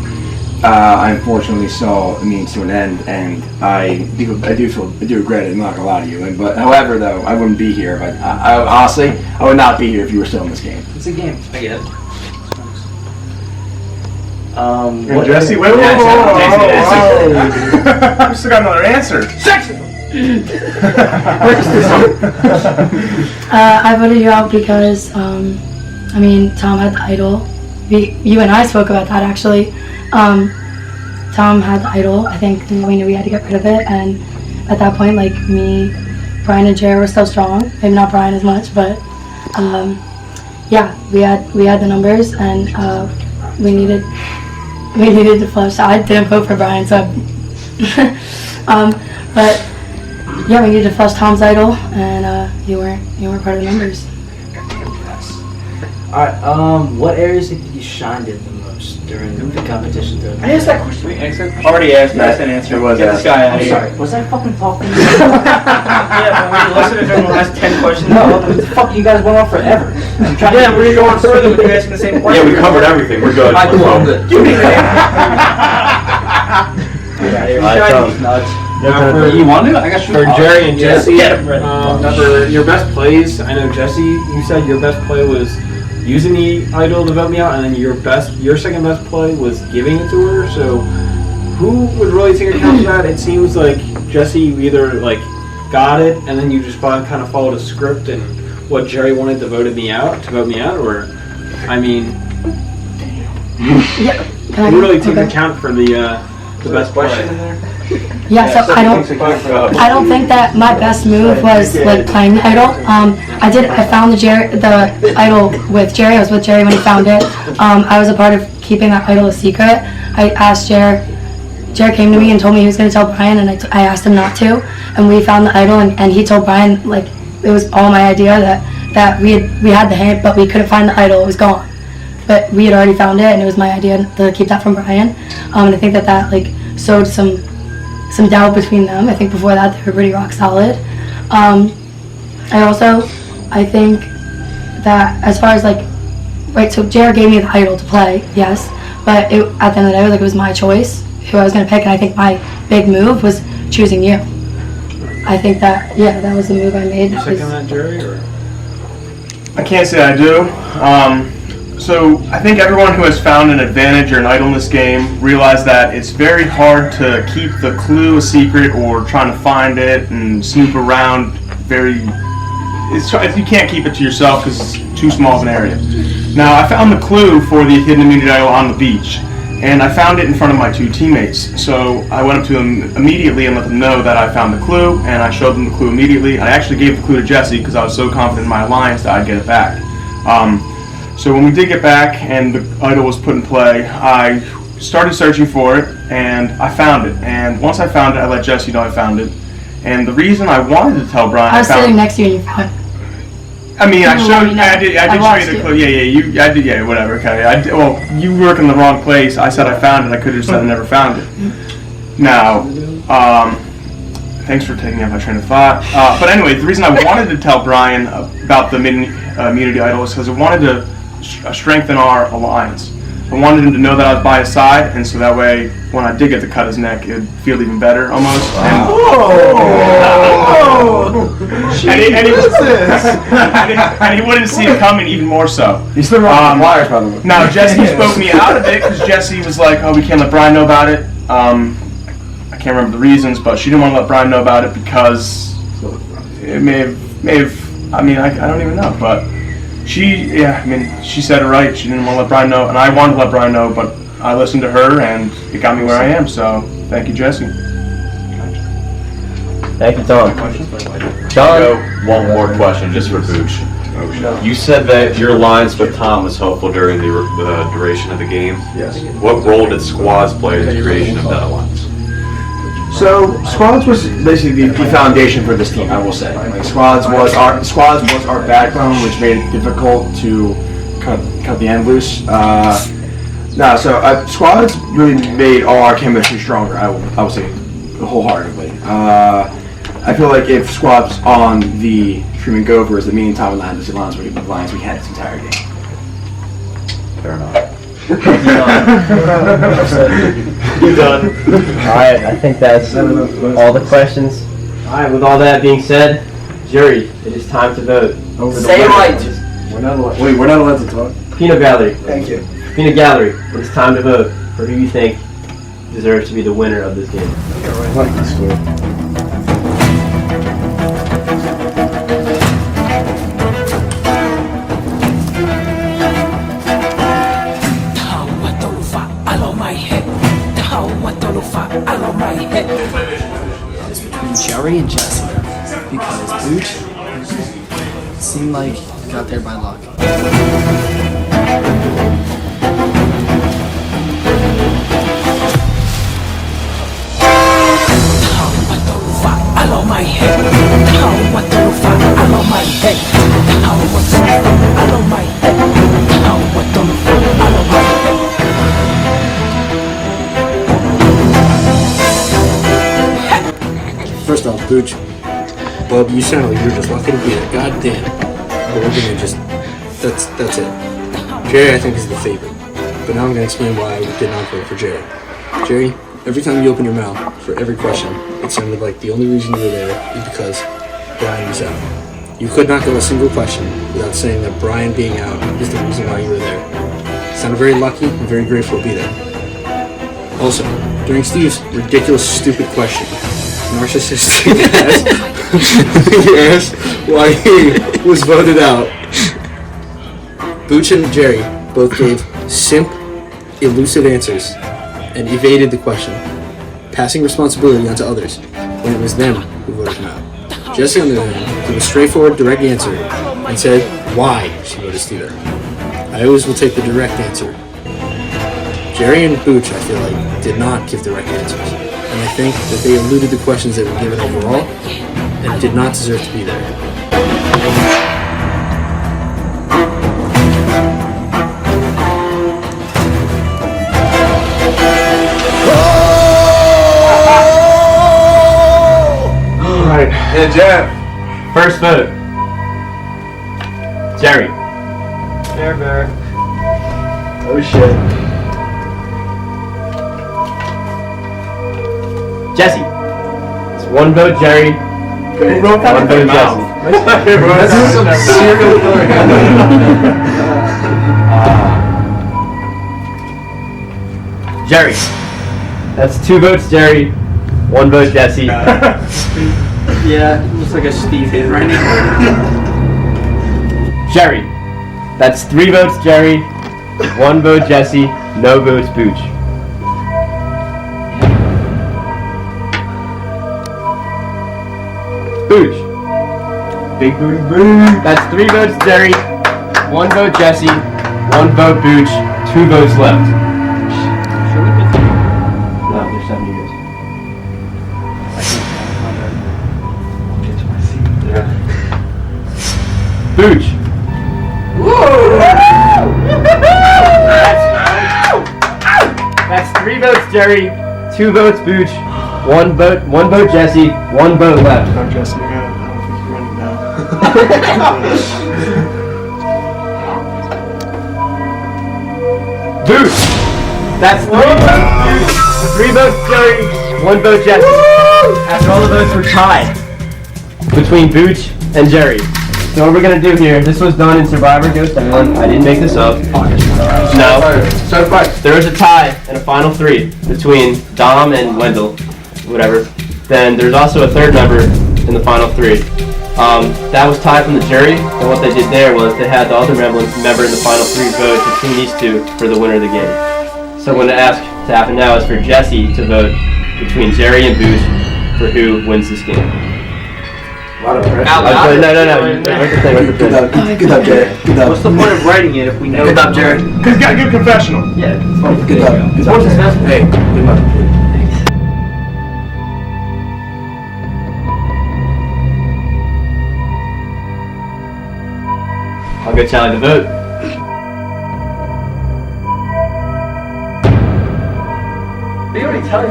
I unfortunately saw a means to an end, and I do regret it. I'm not gonna lie to you. But however, though, I wouldn't be here. But I honestly, I would not be here if you were still in this game. It's a game. I get it. And Jesse, wait. We still got another answer. I voted you out because, I mean, Tom had the idol. You and I spoke about that actually. Tom had the idol. I think we knew we had to get rid of it, and at that point, like me, Brian, and Jerry were still strong. Maybe not Brian as much, but yeah, we had the numbers, and we needed to flush. I didn't vote for Brian, so but yeah, we needed to flush Tom's idol, and you weren't part of the numbers. Alright, what areas did you shine in the most during the competition? I asked that question. Already asked that. Answer was Get this guy out I'm of sorry, here. was I fucking talking? Yeah, but when you listen to him the last 10 questions. No, what the fuck, you guys went on forever. Yeah, we're going further with you asking the same question. Yeah, we covered everything. We're good. I do all good. You need You want it? I got For Jerry and Jesse, Get him ready. for your best plays, I know Jesse, you said your best play was using the idol to vote me out, and then your second best play was giving it to her. So, who would really take account of that? It seems like Jesse either like got it, and then you just kind of followed a script and what Jerry wanted to vote me out, or I mean, Yeah. who really took account for the best question play? in there? Yeah, so I don't think that my best move was like playing the idol. I found the idol with Jerry. I was with Jerry when he found it. I was a part of keeping that idol a secret. I asked Jerry. Jerry came to me and told me he was going to tell Brian, and I asked him not to. And we found the idol, and he told Brian like it was all my idea that we had the hint, but we couldn't find the idol. It was gone. But we had already found it, and it was my idea to keep that from Brian. And I think that like sowed some doubt between them. I think before that they were pretty rock solid. I think that as far as like right, so Jared gave me the idol to play, yes, but at the end of the day, like, it was my choice who I was going to pick, and I think my big move was choosing you. I think that, yeah, that was the move I made. You second that, Jerry, or? I can't say I do. So I think everyone who has found an advantage or an idol in this game realized that it's very hard to keep the clue a secret or trying to find it and snoop around. You can't keep it to yourself because it's too small of an area. Now I found the clue for the hidden immunity idol on the beach, and I found it in front of my 2 teammates. So I went up to them immediately and let them know that I found the clue, and I showed them the clue immediately. I actually gave the clue to Jesse because I was so confident in my alliance that I'd get it back. So when we did get back and the idol was put in play, I started searching for it, and I found it. And once I found it, I let Jesse know I found it. And the reason I wanted to tell Brian I was sitting next to you and you found it. I mean, I You showed. know, I did show you the clue. Yeah. I did. Yeah, whatever. Okay. Well, you work in the wrong place. I said I found it. I could have just said I never found it. Now, thanks for taking out my train of thought. But anyway, the reason I wanted to tell Brian about the immunity idol is because I wanted to strengthen our alliance. I wanted him to know that I was by his side, and so that way, when I did get to cut his neck, it would feel even better, almost. And, and he wouldn't see it coming even more so. He's still running wires, by the way. Now, Jesse spoke me out of it, because Jesse was like, oh, we can't let Brian know about it. I can't remember the reasons, but she didn't want to let Brian know about it because it may have, I mean, I don't even know, but she said it right. She didn't want to let Brian know, and I wanted to let Brian know, but I listened to her, and it got me where I am, so thank you, Jesse. Thank you, Tom. John? One more question, just for Booch. You said that your alliance with Tom was helpful during the duration of the game. Yes. What role did squads play in the creation of that alliance? So squads was basically the foundation for this team, I will say. Like squads was our backbone, which made it difficult to cut the end loose. Squads really made all our chemistry stronger. I would say wholeheartedly. I feel like if squads on the Truman Gophers, the me and Tom and the alliance we had this entire game. Fair enough. You done. Alright, I think that's all the questions. Alright, with all that being said, jury, it is time to vote. Say it right! We're not allowed to talk. Peanut Gallery. Thank you. Peanut Gallery, it is time to vote for who you think deserves to be the winner of this game. I like this story. It's between Jerry and Jesse because Booch seemed like he got there by luck. First off, Booch, Bub, you sound like you're just lucky to be there. Goddamn. But we're gonna just, that's it. Jerry, I think, is the favorite. But now I'm gonna explain why I did not vote for Jerry. Jerry, every time you open your mouth for every question, it sounded like the only reason you were there is because Brian was out. You could not go a single question without saying that Brian being out is the reason why you were there. You sounded very lucky and very grateful to be there. Also, during Steve's ridiculous, stupid question, narcissistic ass why he was voted out, Booch and Jerry both gave simp, elusive answers and evaded the question, passing responsibility onto others when it was them who voted him out. Jesse, on the other hand, gave a straightforward, direct answer and said why she voted Steve out. I always will take the direct answer. Jerry and Booch, I feel like, did not give direct answers, and I think that they eluded the questions that were given overall and did not deserve to be there. Alright, and Jeff, first vote. Jerry. Bear. Oh shit. Jesse. It's 1 vote Jerry. 1 vote Jesse. That's some serial killer. Jerry. That's 2 votes Jerry, 1 vote Jesse. Yeah, it looks like a Steve handwriting. Jerry. That's 3 votes Jerry, 1 vote Jesse, no votes Booch. Booch. Big booty Booch. That's 3 votes Jerry, 1 vote Jesse, 1 vote Booch, 2 votes left. No, there's 7 years. Booch. That's 3 votes Jerry, 2 votes Booch, 1 vote Jesse, 1 vote left. No, Jesse, I don't think you're running now. Booch. That's 3 votes Booch, 3 votes Jerry, 1 vote Jesse. After all the votes were tied between Booch and Jerry. So what we're gonna do here, this was done in Survivor Ghost Island. I didn't make this up. No. So there was a tie in a final 3 between Dom and Wendell, whatever. Then there's also a 3rd member in the final 3. That was tied from the jury, and what they did there was they had the other member in the final 3 vote between these 2 for the winner of the game. So what I'm gonna ask to happen now is for Jesse to vote between Jerry and Booch for who wins this game. A lot of pressure. No. Where's the thing? Good job, Jerry. Good job. What's the point of writing it if we know? Good job, Jerry. Because you got a good confessional. Yeah. Good job. Good job. Hey, good luck. I'll go tally the vote. They already tell you.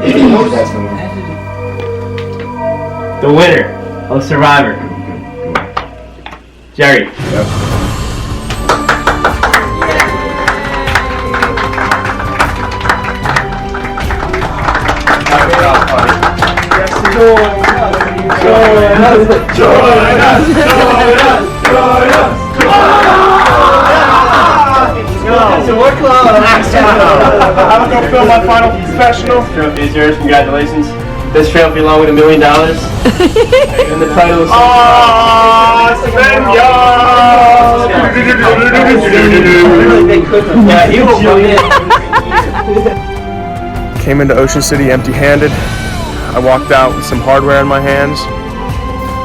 The winner of Survivor, Jerry. I'm gonna film my final confessional. Trophy is yours. Congratulations. This trophy, along with $1 million, and the title is. Yeah, he will win. Came into Ocean City empty-handed. I walked out with some hardware in my hands.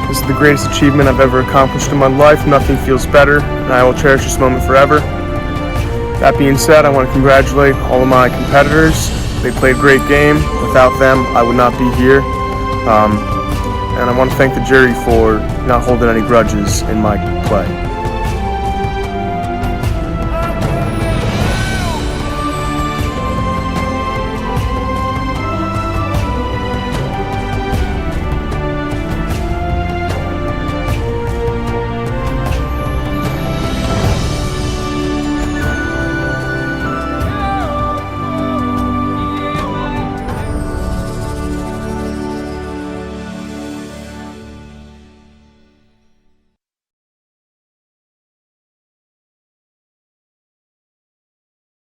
This is the greatest achievement I've ever accomplished in my life. Nothing feels better, and I will cherish this moment forever. That being said, I want to congratulate all of my competitors. They played a great game. Without them, I would not be here. And I want to thank the jury for not holding any grudges in my play.